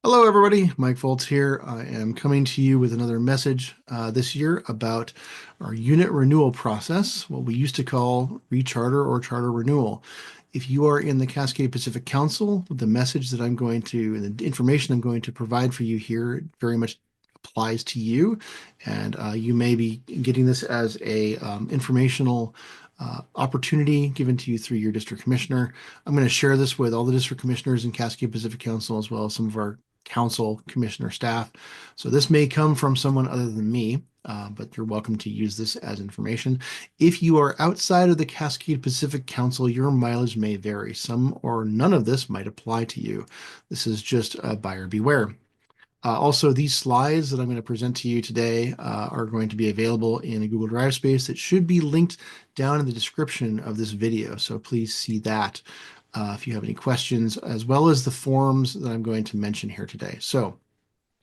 Hello, everybody. Mike Foltz here. I am coming to you with another message this year about our unit renewal process, what we used to call Recharter or Charter Renewal. If you are in the Cascade Pacific Council, the message that I'm going to, and the information I'm going to provide for you here very much applies to you. And you may be getting this as a informational opportunity given to you through your district commissioner. I'm going to share this with all the district commissioners in Cascade Pacific Council, as well as some of our council commissioner staff. So this may come from someone other than me, but you're welcome to use this as information. If you are outside of the Cascade Pacific Council, your mileage may vary. Some or none of this might apply to you. This is just a buyer beware. Also, these slides that I'm going to present to you today are going to be available in a Google Drive space. It should be linked down in the description of this video, so please see that if you have any questions, as well as the forms that I'm going to mention here today. So,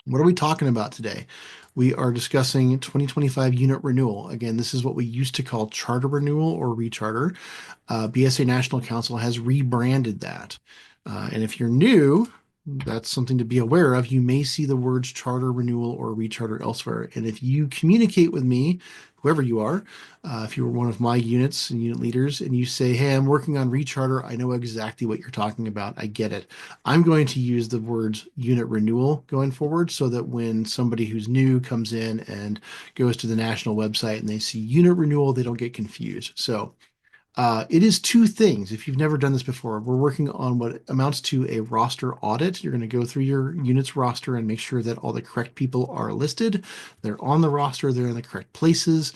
what are we talking about today? We are discussing 2025 unit renewal. Again, this is what we used to call charter renewal or recharter. BSA National Council has rebranded that. And if you're new, that's something to be aware of. You may see the words charter renewal or recharter elsewhere. And if you communicate with me, whoever you are, if you're one of my units and unit leaders, and you say, hey, I'm working on recharter, I know exactly what you're talking about. I get it. I'm going to use the words unit renewal going forward so that when somebody who's new comes in and goes to the national website and they see unit renewal, they don't get confused. So it is two things. If you've never done this before, we're working on what amounts to a roster audit. You're going to go through your unit's roster and make sure that all the correct people are listed. They're on the roster, they're in the correct places.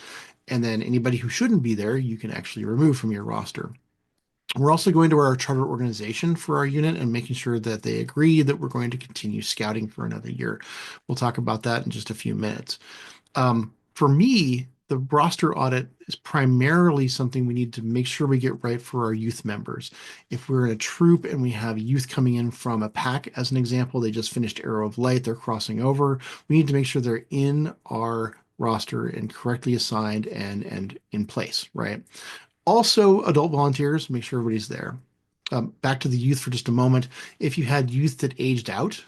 And then anybody who shouldn't be there, you can actually remove from your roster. We're also going to our charter organization for our unit and making sure that they agree that we're going to continue scouting for another year. We'll talk about that in just a few minutes. For me, the roster audit is primarily something we need to make sure we get right for our youth members. If we're in a troop and we have youth coming in from a pack, as an example, they just finished Arrow of Light, they're crossing over, we need to make sure they're in our roster and correctly assigned and in place, right? Also, adult volunteers, make sure everybody's there. Back to the youth for just a moment. If you had youth that aged out,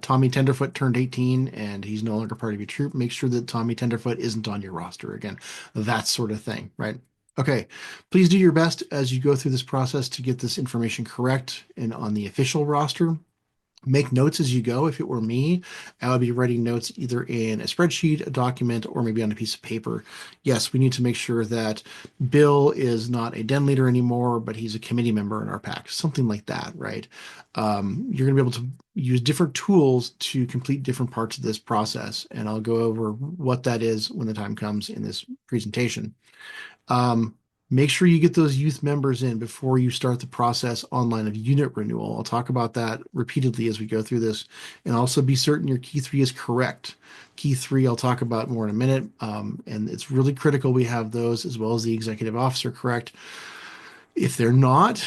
Tommy Tenderfoot turned 18 and he's no longer part of your troop, make sure that Tommy Tenderfoot isn't on your roster again. That sort of thing, right? Okay, please do your best as you go through this process to get this information correct and on the official roster. Make notes as you go. If it were me, I would be writing notes either in a spreadsheet, a document, or maybe on a piece of paper. Yes, we need to make sure that Bill is not a den leader anymore, but he's a committee member in our pack, something like that, right? You're going to be able to use different tools to complete different parts of this process, and I'll go over what that is when the time comes in this presentation. Um, Make sure you get those youth members in before you start the process online of unit renewal. I'll talk about that repeatedly as we go through this, and also be certain your key three is correct. Key three, I'll talk about more in a minute, and it's really critical we have those as well as the executive officer correct. If they're not,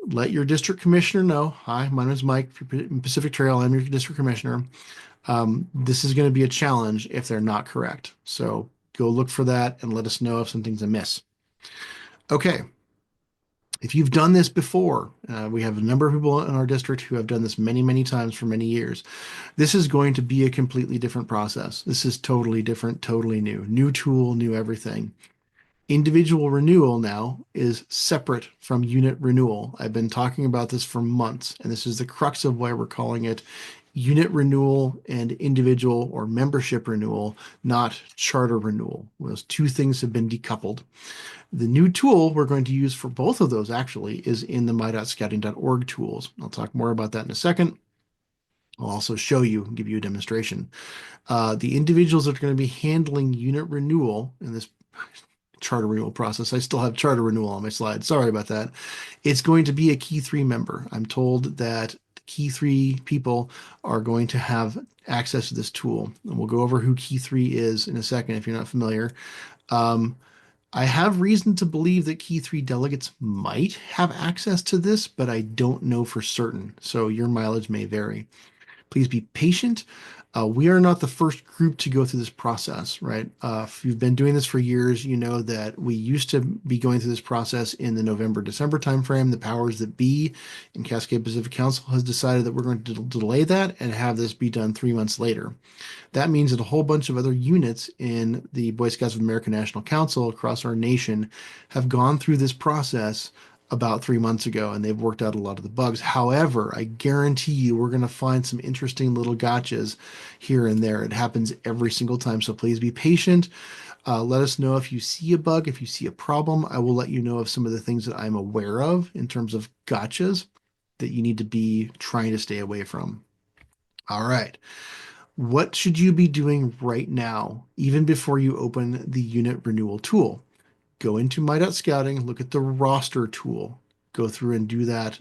let your district commissioner know. Hi, my name is Mike from Pacific Trail. I'm your district commissioner. This is going to be a challenge if they're not correct. So go look for that and let us know if something's amiss. Okay, if you've done this before, we have a number of people in our district who have done this many, many times for many years. This is going to be a completely different process. This is totally different, totally new. New tool, new everything. Individual renewal now is separate from unit renewal. I've been talking about this for months, and this is the crux of why we're calling it unit renewal and individual or membership renewal, not charter renewal. Those two things have been decoupled. The new tool we're going to use for both of those actually is in the my.scouting.org tools. I'll talk more about that in a second. I'll also show you, give you a demonstration. The individuals that are going to be handling unit renewal in this charter renewal process. I still have charter renewal on my slide. Sorry about that. It's going to be a key three member. I'm told that key three people are going to have access to this tool. And we'll go over who key three is in a second if you're not familiar. I have reason to believe that key three delegates might have access to this, but I don't know for certain. So your mileage may vary. Please be patient. We are not the first group to go through this process, right? If you've been doing this for years, you know that we used to be going through this process in the November, December timeframe. The powers that be in Cascade Pacific Council has decided that we're going to delay that and have this be done 3 months later. That means that a whole bunch of other units in the Boy Scouts of America National Council across our nation have gone through this process about 3 months ago, and they've worked out a lot of the bugs. However, I guarantee you we're going to find some interesting little gotchas here and there. It happens every single time, so please be patient. Let us know if you see a bug, if you see a problem. I will let you know of some of the things that I'm aware of in terms of gotchas that you need to be trying to stay away from. All right. What should you be doing right now, even before you open the unit renewal tool? Go into My.Scouting, look at the roster tool, go through and do that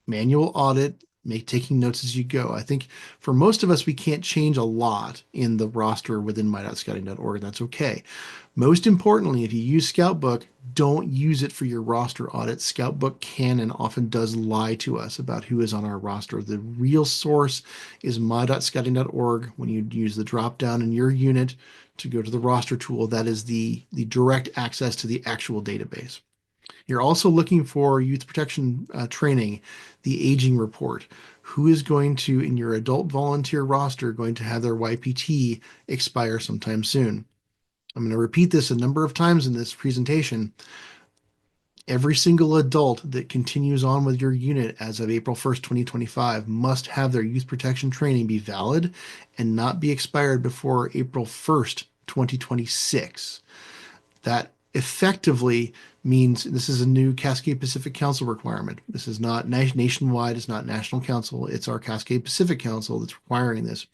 manual audit, make taking notes as you go. I think for most of us, we can't change a lot in the roster within my.scouting.org. That's okay. Most importantly, if you use Scoutbook, don't use it for your roster audit. Scoutbook can and often does lie to us about who is on our roster. The real source is my.scouting.org. When you use the drop down in your unit to go to the roster tool, that is the direct access to the actual database. You're also looking for youth protection training, the aging report. Who is going to, in your adult volunteer roster, going to have their YPT expire sometime soon? I'm going to repeat this a number of times in this presentation. Every single adult that continues on with your unit as of April 1st, 2025 must have their youth protection training be valid and not be expired before April 1st, 2026. That effectively means this is a new Cascade Pacific Council requirement. This is not nationwide, it's not National Council, it's our Cascade Pacific Council that's requiring this.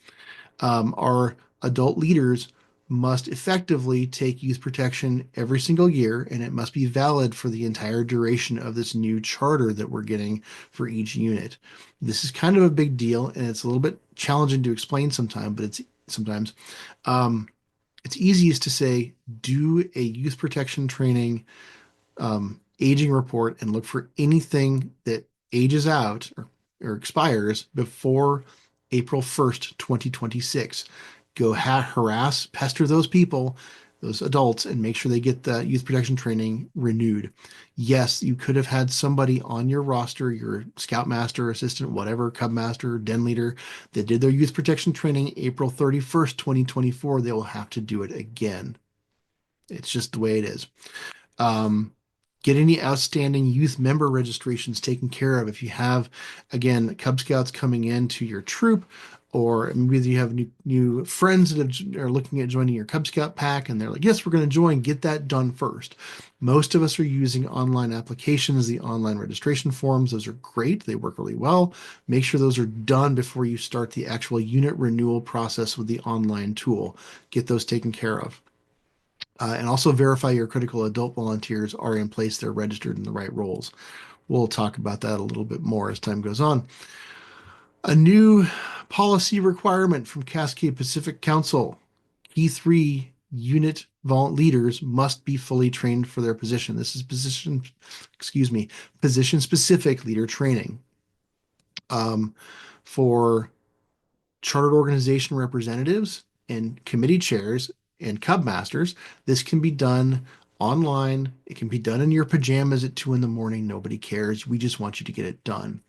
Our adult leaders must effectively take youth protection every single year, and it must be valid for the entire duration of this new charter that we're getting for each unit. This is kind of a big deal, and it's a little bit challenging to explain sometimes, but sometimes. Um, it's easiest to say do a youth protection training aging report and look for anything that ages out or expires before April 1st, 2026. Go harass, pester those people, those adults, and make sure they get the youth protection training renewed. Yes, you could have had somebody on your roster, your scoutmaster, assistant, whatever, cub master, den leader, that did their youth protection training April 31st, 2024. They will have to do it again. It's just the way it is. Um, get any outstanding youth member registrations taken care of. If you have, again, Cub Scouts coming into your troop, or maybe you have new friends that are looking at joining your Cub Scout pack and they're like, yes, we're going to join, get that done first. Most of us are using online applications, the online registration forms. Those are great. They work really well. Make sure those are done before you start the actual unit renewal process with the online tool. Get those taken care of. And also verify your critical adult volunteers are in place, they're registered in the right roles. We'll talk about that a little bit more as time goes on. A new policy requirement from Cascade Pacific Council. Key 3 unit leaders must be fully trained for their position. This is position specific leader training. For chartered organization representatives and committee chairs and cub masters, this can be done online. It can be done in your pajamas at 2 in the morning. Nobody cares. We just want you to get it done.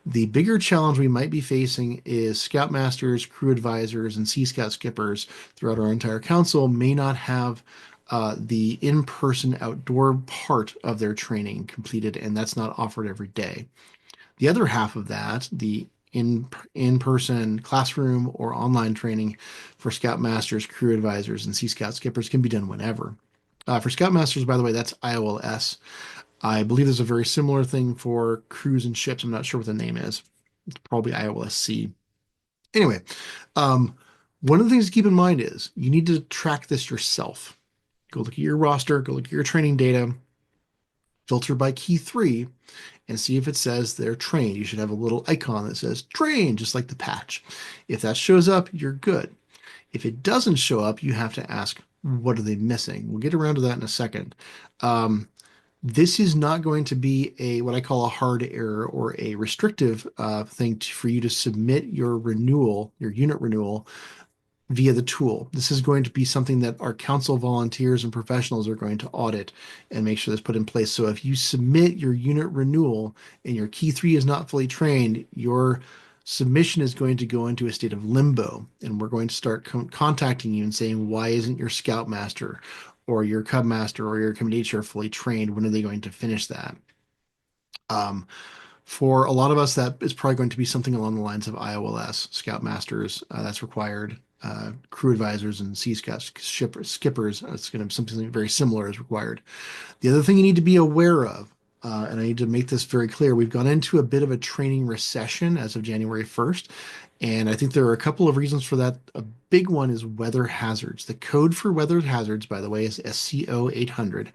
The bigger challenge we might be facing is scoutmasters, crew advisors, and Sea Scout skippers throughout our entire council may not have the in-person outdoor part of their training completed, and that's not offered every day. The other half of that, the in-person classroom or online training for Scoutmasters, crew advisors, and Sea Scout skippers can be done whenever. For Scoutmasters, by the way, that's IOLS. I believe there's a very similar thing for crews and ships. I'm not sure what the name is. It's probably IOLSC. Anyway, one of the things to keep in mind is you need to track this yourself. Go look at your roster, go look at your training data, filter by key 3, and see if it says they're trained. You should have a little icon that says trained, just like the patch. If that shows up, you're good. If it doesn't show up, you have to ask, what are they missing? We'll get around to that in a second. This is not going to be a what I call a hard error or a restrictive thing for you to submit your renewal, your unit renewal via the tool. This is going to be something that our council volunteers and professionals are going to audit and make sure that's put in place. So if you submit your unit renewal and your key three is not fully trained, your submission is going to go into a state of limbo. And we're going to start contacting you and saying, why isn't your scoutmaster or your cub master or your committee chair fully trained? When are they going to finish that? Um, for a lot of us, that is probably going to be something along the lines of IOLS, Scoutmasters, that's required. Crew advisors and Sea Scout skippers, it's going to be something very similar is required. The other thing you need to be aware of, and I need to make this very clear, we've gone into a bit of a training recession as of January 1st. And I think there are a couple of reasons for that. A big one is weather hazards. The code for weather hazards, by the way, is SCO 800.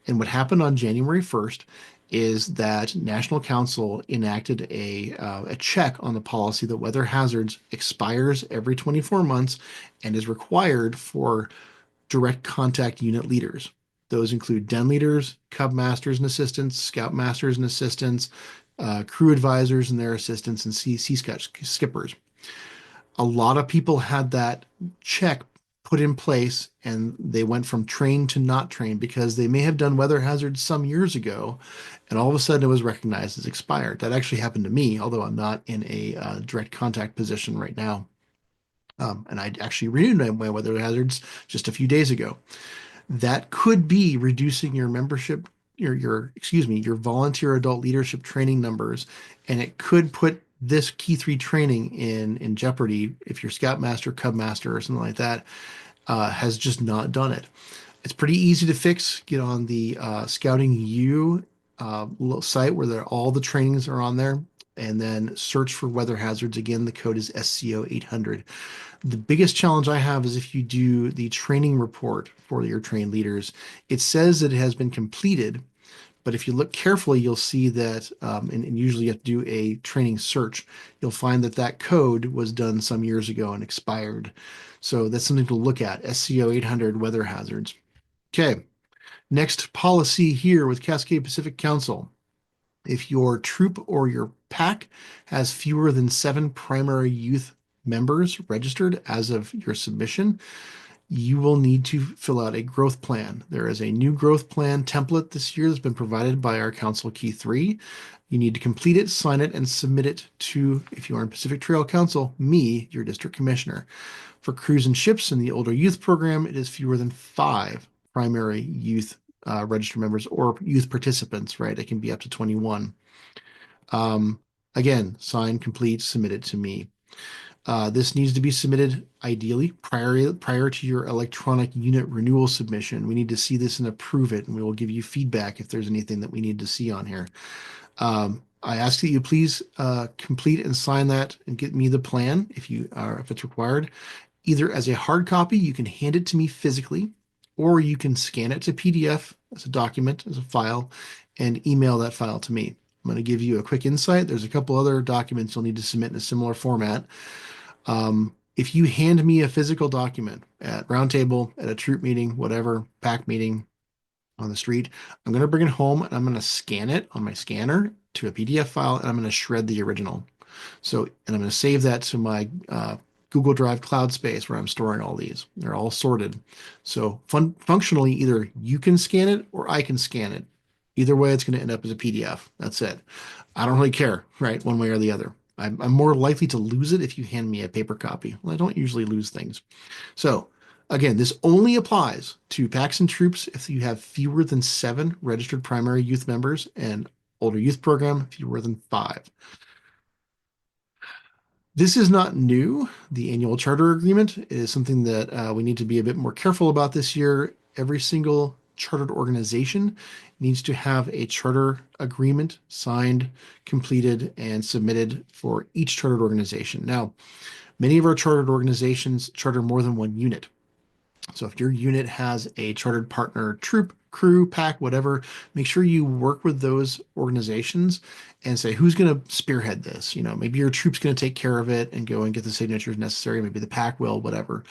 And what happened on January 1st is that National Council enacted a check on the policy that weather hazards expires every 24 months and is required for direct contact unit leaders. Those include den leaders, cub masters and assistants, scout masters and assistants, crew advisors and their assistants, and Sea Scout skippers. A lot of people had that check put in place and they went from trained to not trained because they may have done weather hazards some years ago and all of a sudden it was recognized as expired. That actually happened to me, although I'm not in a direct contact position right now. And I actually renewed my weather hazards just a few days ago. That could be reducing your membership, excuse me, your volunteer adult leadership training numbers, and it could put this key three training in jeopardy if your scoutmaster, cub master, or something like that has just not done it. It's pretty easy to fix. Get on the Scouting U site where all the trainings are on there, and then search for weather hazards. Again, the code is SCO 800. The biggest challenge I have is if you do the training report for your trained leaders, it says that it has been completed, but if you look carefully, you'll see that, and usually you have to do a training search, you'll find that that code was done some years ago and expired. So that's something to look at, SCO 800 weather hazards. Okay, next policy here with Cascade Pacific Council. If your troop or your pack has fewer than 7 primary youth members registered as of your submission, you will need to fill out a growth plan. There is a new growth plan template this year that's been provided by our Council Key 3. You need to complete it, sign it, and submit it to, if you are in Pacific Trail Council, me, your district commissioner. For crews and ships in the older youth program, it is fewer than 5 primary youth registered members or youth participants, right? It can be up to 21. Again, sign, complete, submit it to me. This needs to be submitted ideally prior to your electronic unit renewal submission. We need to see this and approve it, and we will give you feedback if there's anything that we need to see on here. I ask that you please complete and sign that and get me the plan if it's required. Either as a hard copy, you can hand it to me physically, or you can scan it to PDF as a document, as a file, and email that file to me. I'm going to give you a quick insight. There's a couple other documents you'll need to submit in a similar format. If you hand me a physical document at roundtable, at a troop meeting, whatever, pack meeting on the street, I'm going to bring it home and I'm going to scan it on my scanner to a PDF file and I'm going to shred the original. And I'm going to save that to my Google Drive cloud space where I'm storing all these. They're all sorted. So functionally, either you can scan it or I can scan it. Either way, it's going to end up as a PDF. That's it. I don't really care, right? One way or the other. I'm more likely to lose it if you hand me a paper copy. Well, I don't usually lose things. So again, this only applies to packs and troops if you have fewer than 7 registered primary youth members and older youth program, fewer than 5. This is not new. The annual charter agreement is something that we need to be a bit more careful about this year. Every single chartered organization needs to have a charter agreement signed, completed, and submitted for each chartered organization. Now, many of our chartered organizations charter more than one unit. So if your unit has a chartered partner troop, crew, pack, whatever, make sure you work with those organizations and say, who's going to spearhead this? Maybe your troop's going to take care of it and go and get the signatures necessary. Maybe the pack will, whatever.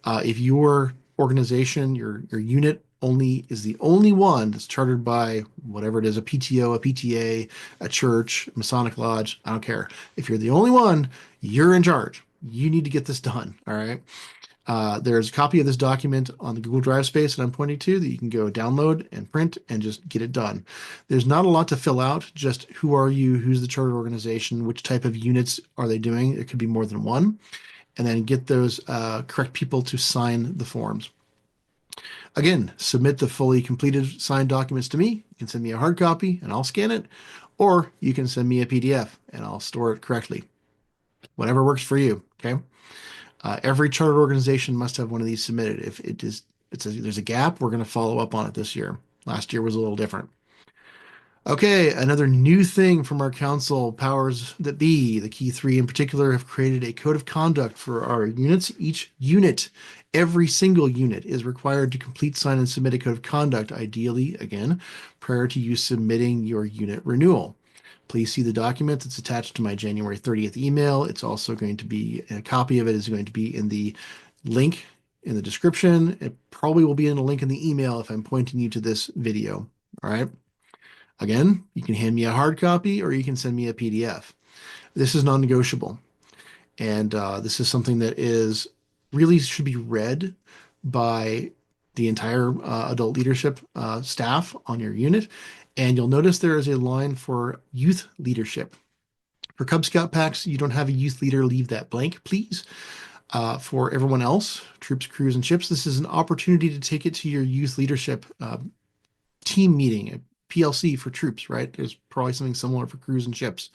If your organization, your unit only is the only one that's chartered by whatever it is, a PTO, a PTA, a church, Masonic Lodge, I don't care. If you're the only one, you're in charge. You need to get this done. All right. There's a copy of this document on the Google Drive space that I'm pointing to that you can go download and print and just get it done. There's not a lot to fill out, just who are you, who's the charter organization, which type of units are they doing. It could be more than one, and then get those correct people to sign the forms. Again, submit the fully completed signed documents to me. You can send me a hard copy and I'll scan it, or you can send me a PDF and I'll store it correctly. Whatever works for you. Okay. Every charter organization must have one of these submitted. If it is, there's a gap, we're going to follow up on it this year. Last year was a little different. Okay, another new thing from our council powers that be, the key three in particular, have created a code of conduct for our units. Each unit, every single unit, is required to complete, sign, and submit a code of conduct, ideally, again, prior to you submitting your unit renewal. Please see the document that's attached to my January 30th email. It's also going to be, a copy of it is going to be in the link in the description. It probably will be in a link in the email if I'm pointing you to this video. All right. Again, you can hand me a hard copy or you can send me a PDF. This is non-negotiable. And this is something that is really should be read by the entire adult leadership staff on your unit. And you'll notice there is a line for youth leadership. For Cub Scout packs, you don't have a youth leader, leave that blank, please. For everyone else, troops, crews, and ships, this is an opportunity to take it to your youth leadership team meeting, a PLC for troops, right? There's probably something similar for crews and ships.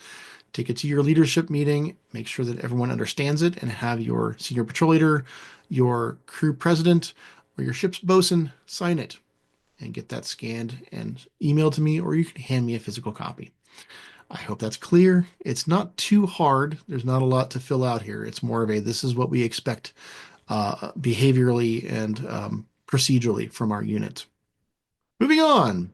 Take it to your leadership meeting, make sure that everyone understands it, and have your senior patrol leader, your crew president, or your ship's bosun sign it and get that scanned and emailed to me, or you can hand me a physical copy. I hope that's clear. It's not too hard. There's not a lot to fill out here. It's more of a this is what we expect behaviorally and procedurally from our unit. Moving on.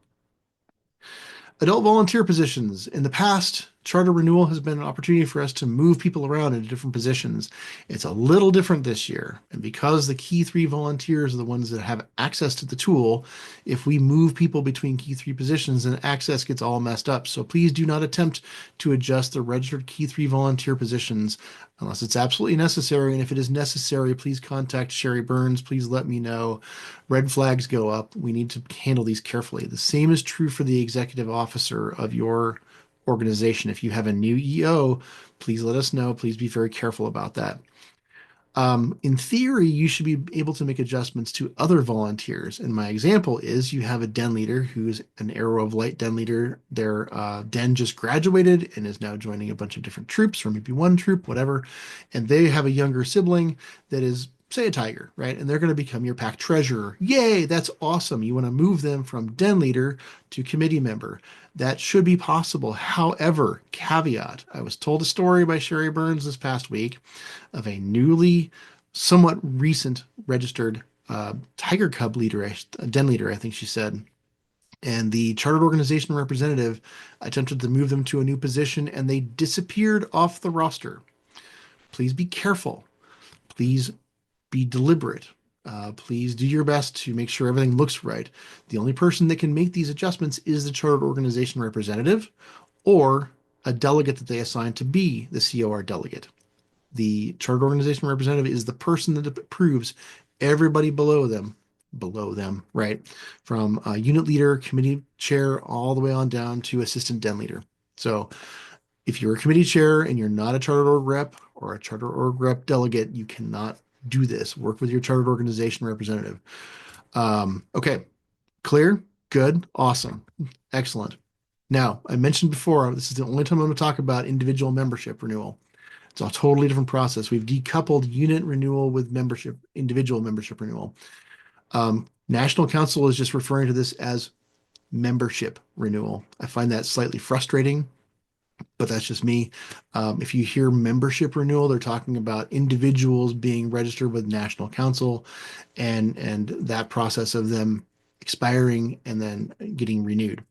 Adult volunteer positions. In the past, charter renewal has been an opportunity for us to move people around into different positions. It's a little different this year. And because the key three volunteers are the ones that have access to the tool, if we move people between key three positions, then access gets all messed up. So please do not attempt to adjust the registered key three volunteer positions unless it's absolutely necessary. And if it is necessary, please contact Sherry Burns. Please let me know. Red flags go up. We need to handle these carefully. The same is true for the executive officer of your organization. If you have a new EO, please let us know. Please be very careful about that. In theory, you should be able to make adjustments to other volunteers. And my example is you have a den leader who's an Arrow of Light den leader. Their den just graduated and is now joining a bunch of different troops, or maybe one troop, whatever. And they have a younger sibling that is, say, a tiger, right? And they're going to become your pack treasurer. Yay, that's awesome. You want to move them from den leader to committee member. That should be possible. However, caveat, I was told a story by Sherry Burns this past week of a newly, somewhat recent registered tiger cub leader, a den leader, I think she said. And the chartered organization representative attempted to move them to a new position and they disappeared off the roster. Please be careful. Please be deliberate. Please do your best to make sure everything looks right. The only person that can make these adjustments is the chartered organization representative or a delegate that they assign to be the COR delegate. The chartered organization representative is the person that approves everybody below them, right? From unit leader, committee chair, all the way on down to assistant den leader. So if you're a committee chair and you're not a chartered org rep or a chartered org rep delegate, you cannot do this. Work with your chartered organization representative. Okay, clear, good, awesome, excellent. Now, I mentioned before, this is the only time I'm going to talk about individual membership renewal. It's a totally different process. We've decoupled unit renewal with membership, individual membership renewal. National Council is just referring to this as membership renewal. I find that slightly frustrating, but that's just me. If you hear membership renewal, they're talking about individuals being registered with National Council and that process of them expiring and then getting renewed.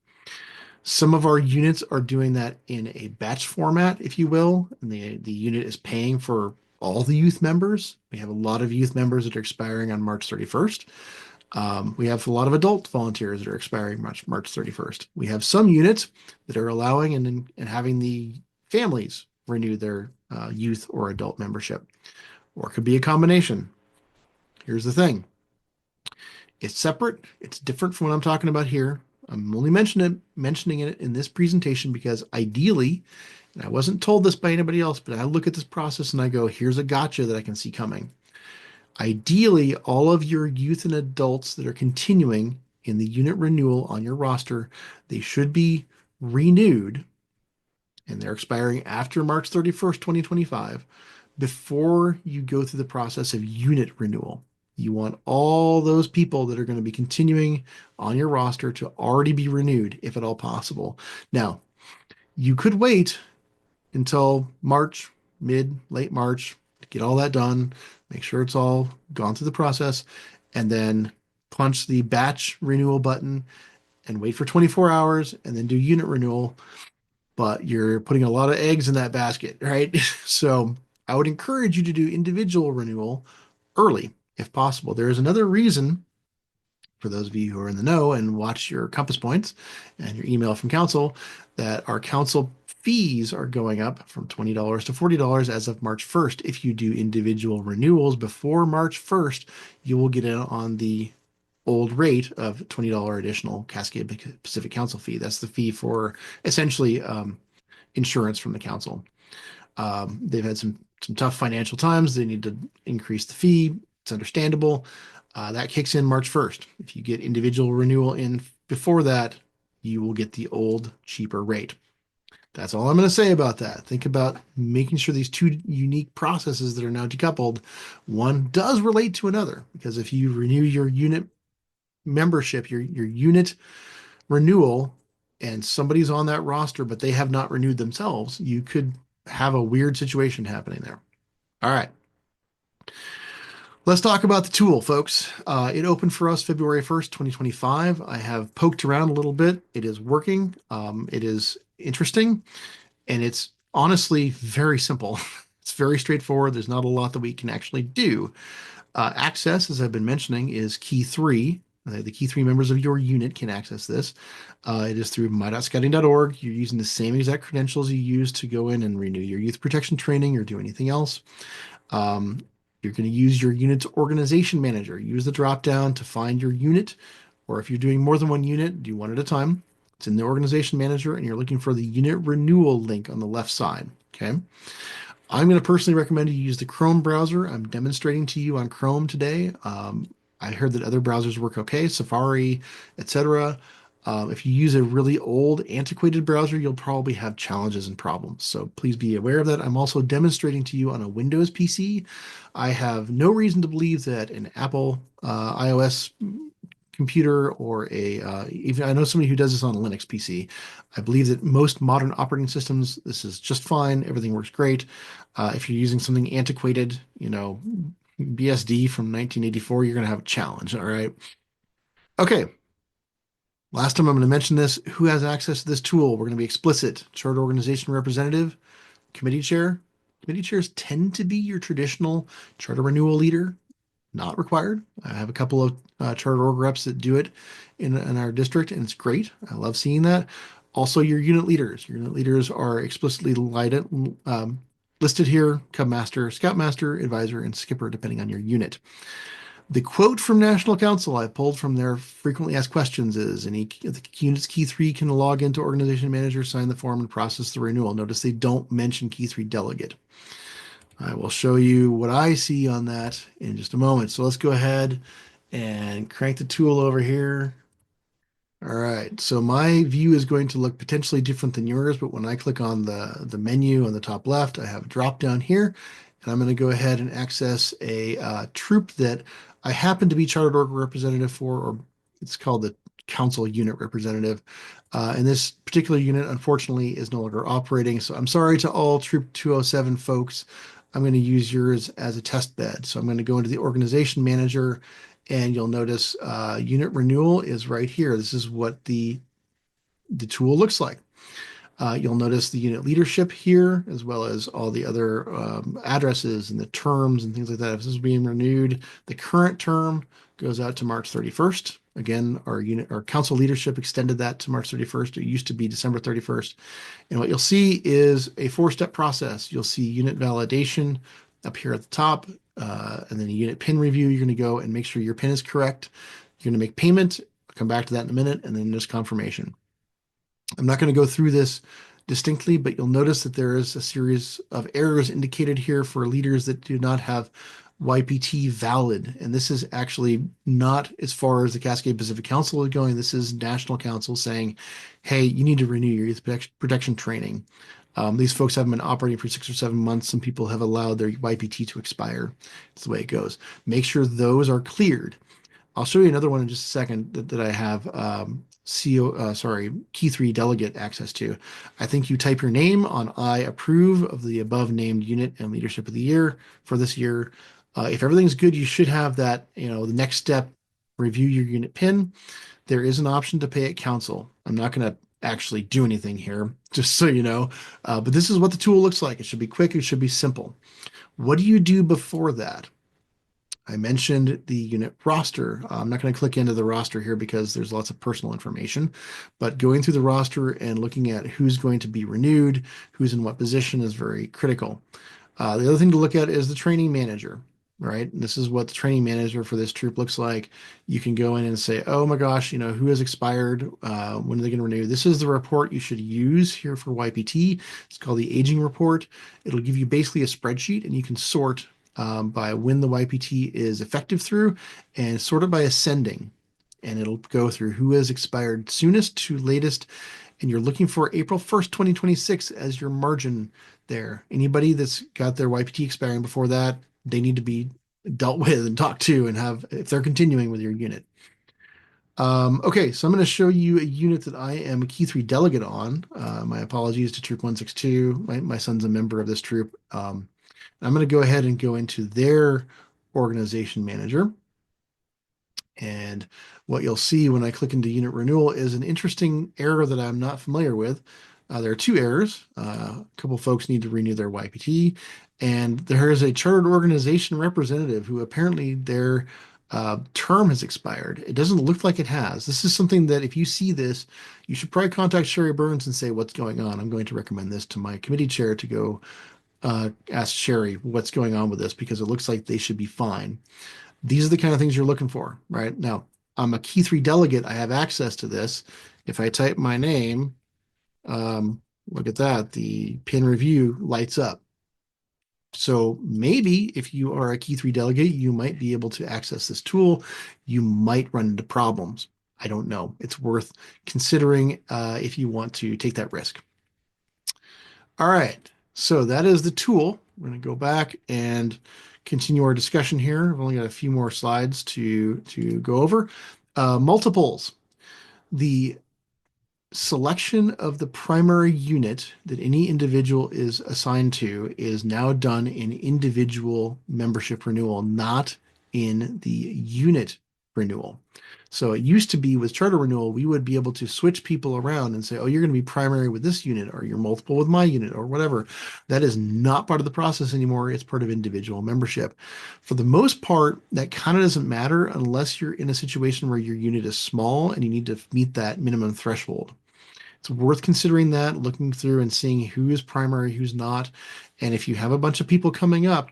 Some of our units are doing that in a batch format, if you will, and the unit is paying for all the youth members. We have a lot of youth members that are expiring on March 31st. We have a lot of adult volunteers that are expiring March 31st. We have some units that are allowing and having the families renew their youth or adult membership, or it could be a combination. Here's the thing. It's separate. It's different from what I'm talking about here. I'm only mentioning it in this presentation because ideally, and I wasn't told this by anybody else, but I look at this process and I go, here's a gotcha that I can see coming. Ideally, all of your youth and adults that are continuing in the unit renewal on your roster, they should be renewed and they're expiring after March 31st, 2025, before you go through the process of unit renewal. You want all those people that are going to be continuing on your roster to already be renewed, if at all possible. Now, you could wait until March, late March, to get all that done, make sure it's all gone through the process, and then punch the batch renewal button and wait for 24 hours and then do unit renewal. But you're putting a lot of eggs in that basket, right? So I would encourage you to do individual renewal early if possible. There is another reason for those of you who are in the know and watch your compass points and your email from council that our council fees are going up from $20 to $40 as of March 1st. If you do individual renewals before March 1st, you will get in on the old rate of $20 additional Cascade Pacific Council fee. That's the fee for essentially insurance from the council. They've had some tough financial times. They need to increase the fee. It's understandable. That kicks in March 1st. If you get individual renewal in before that, you will get the old cheaper rate. That's all I'm going to say about that. Think about making sure these two unique processes that are now decoupled, one does relate to another. Because if you renew your unit membership, your unit renewal, and somebody's on that roster, but they have not renewed themselves, you could have a weird situation happening there. All right. Let's talk about the tool, folks. It opened for us February 1st, 2025. I have poked around a little bit. It is working. It is interesting, and it's honestly very simple. It's very straightforward. There's not a lot that we can actually do. Access, as I've been mentioning, is key three. The key three members of your unit can access this. It is through my.scouting.org. You're using the same exact credentials you use to go in and renew your youth protection training or do anything else. You're going to use your unit's organization manager. Use the drop down to find your unit, or if you're doing more than one unit, do one at a time. It's in the organization manager, and you're looking for the unit renewal link on the left side. Okay. I'm going to personally recommend you use the Chrome browser. I'm demonstrating to you on Chrome today. I heard that other browsers work okay, Safari, etc. If you use a really old, antiquated browser, you'll probably have challenges and problems. So please be aware of that. I'm also demonstrating to you on a Windows PC. I have no reason to believe that an Apple iOS computer or even I know somebody who does this on a Linux PC. I believe that most modern operating systems, this is just fine. Everything works great. If you're using something antiquated, BSD from 1984, you're going to have a challenge. All right. Okay. Last time I'm going to mention this. Who has access to this tool? We're going to be explicit. Charter organization representative, committee chair. Committee chairs tend to be your traditional charter renewal leader. Not required. I have a couple of charter org reps that do it in our district, and it's great. I love seeing that. Also, your unit leaders. Your unit leaders are explicitly listed here: Cub Master, Scout Master, Advisor, and Skipper, depending on your unit. The quote from National Council I pulled from their frequently asked questions is, the unit's key three can log into organization manager, sign the form, and process the renewal. Notice they don't mention key three delegate. I will show you what I see on that in just a moment. So let's go ahead and crank the tool over here. All right, so my view is going to look potentially different than yours, but when I click on the menu on the top left, I have a drop down here, and I'm going to go ahead and access a troop that I happen to be chartered org representative for, or it's called the council unit representative. And this particular unit, unfortunately, is no longer operating. So I'm sorry to all Troop 207 folks. I'm going to use yours as a test bed. So I'm going to go into the organization manager, and you'll notice unit renewal is right here. This is what the tool looks like. You'll notice the unit leadership here, as well as all the other addresses and the terms and things like that. If this is being renewed, the current term goes out to March 31st. Again, our council leadership extended that to March 31st. It used to be December 31st. And what you'll see is a four-step process. You'll see unit validation up here at the top, and then a unit pin review. You're going to go and make sure your pin is correct. You're going to make payment. I'll come back to that in a minute, and then there's confirmation. I'm not going to go through this distinctly, but you'll notice that there is a series of errors indicated here for leaders that do not have YPT valid. And this is actually not as far as the Cascade Pacific Council is going. This is National Council saying, hey, you need to renew your youth protection training. These folks haven't been operating for 6 or 7 months. Some people have allowed their YPT to expire. It's the way it goes. Make sure those are cleared. I'll show you another one in just a second that I have Key 3 delegate access to. I think you type your name on I approve of the above named unit and leadership of the year for this year. If everything's good, you should have that, the next step, review your unit pin. There is an option to pay at council. I'm not going to actually do anything here, just so you know. But this is what the tool looks like. It should be quick. It should be simple. What do you do before that? I mentioned the unit roster. I'm not going to click into the roster here because there's lots of personal information, but going through the roster and looking at who's going to be renewed, who's in what position is very critical. The other thing to look at is the training manager, right? And this is what the training manager for this troop looks like. You can go in and say, oh my gosh, who has expired? When are they going to renew? This is the report you should use here for YPT. It's called the aging report. It'll give you basically a spreadsheet, and you can sort by when the YPT is effective through and sort it by ascending. And it'll go through who has expired soonest to latest. And you're looking for April 1st, 2026 as your margin there. Anybody that's got their YPT expiring before that, they need to be dealt with and talked to and have, if they're continuing with your unit. Okay, so I'm going to show you a unit that I am a Key 3 delegate on. My apologies to Troop 162. My son's a member of this troop. I'm going to go ahead and go into their organization manager. And what you'll see when I click into unit renewal is an interesting error that I'm not familiar with. There are two errors. A couple folks need to renew their YPT, and there is a chartered organization representative who apparently their term has expired. It doesn't look like it has. This is something that if you see this, you should probably contact Sherry Burns and say, what's going on? I'm going to recommend this to my committee chair to go ask Sherry what's going on with this, because it looks like they should be fine. These are the kind of things you're looking for, right? Now, I'm a Key 3 delegate. I have access to this. If I type my name, look at that. The pin review lights up. So maybe if you are a Key 3 delegate, you might be able to access this tool. You might run into problems. I don't know. It's worth considering if you want to take that risk. All right. So that is the tool. We're going to go back and continue our discussion here. I've only got a few more slides to go over. Multiples. The selection of the primary unit that any individual is assigned to is now done in individual membership renewal, not in the unit renewal. So it used to be with charter renewal, we would be able to switch people around and say, oh, you're going to be primary with this unit, or you're multiple with my unit, or whatever. That is not part of the process anymore. It's part of individual membership. For the most part, that kind of doesn't matter unless you're in a situation where your unit is small and you need to meet that minimum threshold. It's worth considering that, looking through and seeing who is primary, who's not. And if you have a bunch of people coming up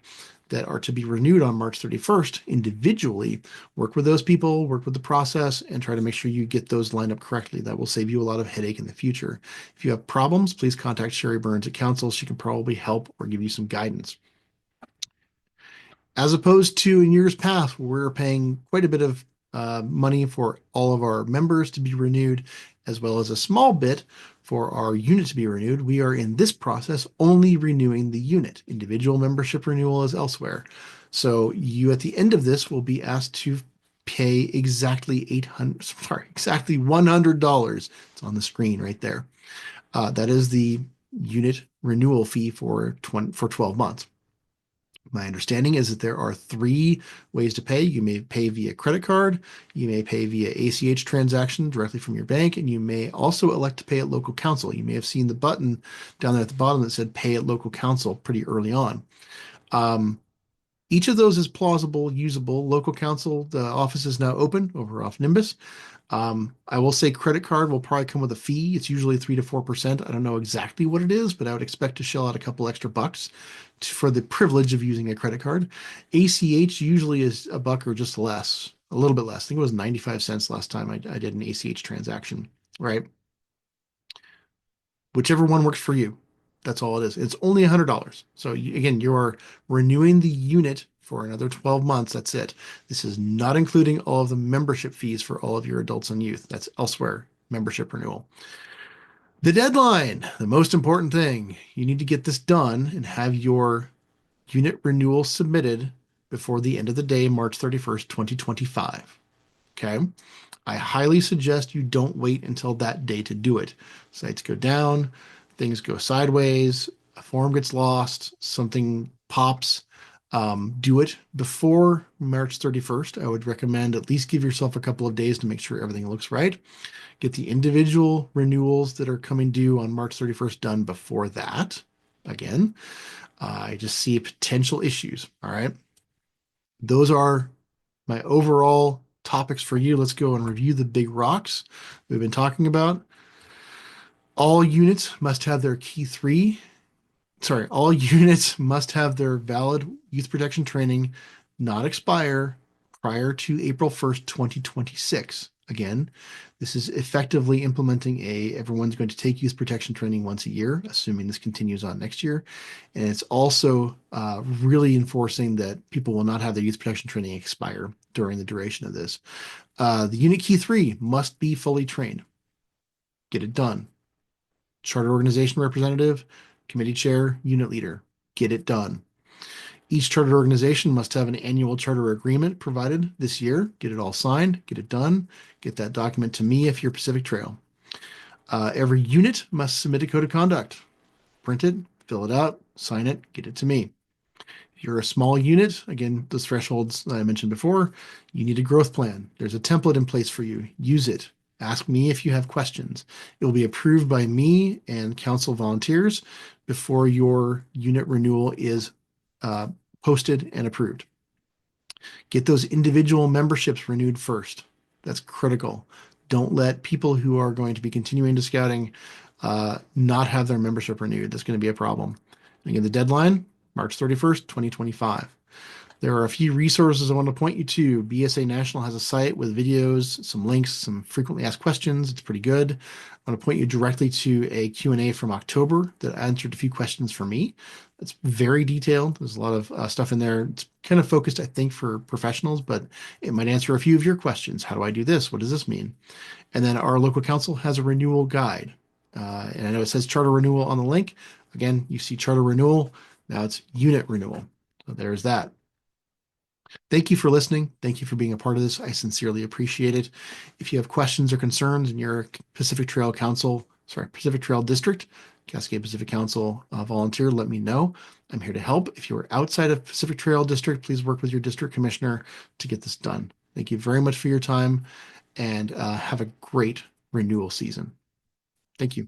that are to be renewed on March 31st individually, work with those people, work with the process, and try to make sure you get those lined up correctly. That will save you a lot of headache in the future. If you have problems, please contact Sherry Burns at Council. She can probably help or give you some guidance. As opposed to in years past, where we're paying quite a bit of money for all of our members to be renewed, as well as a small bit for our unit to be renewed, we are in this process only renewing the unit. Individual membership renewal is elsewhere. So you at the end of this will be asked to pay exactly exactly $100. It's on the screen right there. That is the unit renewal fee for 12 months. My understanding is that there are three ways to pay. You may pay via credit card, you may pay via ACH transaction directly from your bank, and you may also elect to pay at local council. You may have seen the button down there at the bottom that said pay at local council pretty early on. Um, each of those is plausible, usable. Local council, the office is now open over off Nimbus. I will say credit card will probably come with a fee. It's usually 3 to 4%. I don't know exactly what it is, but I would expect to shell out a couple extra bucks for the privilege of using a credit card. ACH usually is a buck or just less, a little bit less. I think it was 95 cents last time I did an ACH transaction, right? Whichever one works for you. That's all it is. It's only $100. So again, you're renewing the unit for another 12 months. That's it. This is not including all of the membership fees for all of your adults and youth. That's elsewhere, membership renewal. The deadline, the most important thing. You need to get this done and have your unit renewal submitted before the end of the day, March 31st, 2025. Okay. I highly suggest you don't wait until that day to do it. Sites go down, things go sideways, a form gets lost, something pops. Do it before March 31st. I would recommend at least give yourself a couple of days to make sure everything looks right. Get the individual renewals that are coming due on March 31st done before that. Again, I just see potential issues. All right. Those are my overall topics for you. Let's go and review the big rocks we've been talking about. All units must have their key three. Sorry, all units must have their valid youth protection training not expire prior to April 1st, 2026. Again, this is effectively implementing everyone's going to take youth protection training once a year, assuming this continues on next year. And it's also really enforcing that people will not have their youth protection training expire during the duration of this. The unit key three must be fully trained. Get it done. Charter organization representative, committee chair, unit leader. Get it done. Each charter organization must have an annual charter agreement provided this year. Get it all signed, get it done, get that document to me if you're Pacific Trail. Every unit must submit a code of conduct. Print it, fill it out, sign it, get it to me. If you're a small unit, again, those thresholds that I mentioned before, you need a growth plan. There's a template in place for you. Use it. Ask me if you have questions. It will be approved by me and council volunteers before your unit renewal is uh, posted and approved. Get those individual memberships renewed first. That's critical. Don't let people who are going to be continuing to scouting not have their membership renewed. That's going to be a problem. And again, the deadline, March 31st, 2025. There are a few resources I want to point you to. BSA National has a site with videos, some links, some frequently asked questions. It's pretty good. I want to point you directly to a Q&A from October that answered a few questions for me. It's very detailed. There's a lot of stuff in there. It's kind of focused, I think, for professionals, but it might answer a few of your questions. How do I do this? What does this mean? And then our local council has a renewal guide. And I know it says charter renewal on the link. Again, you see charter renewal. Now it's unit renewal. So there's that. Thank you for listening. Thank you for being a part of this. I sincerely appreciate it. If you have questions or concerns in your Pacific Trail Pacific Trail District, Cascade Pacific Council volunteer, let me know. I'm here to help. If you are outside of Pacific Trail District, please work with your district commissioner to get this done. Thank you very much for your time and have a great renewal season. Thank you.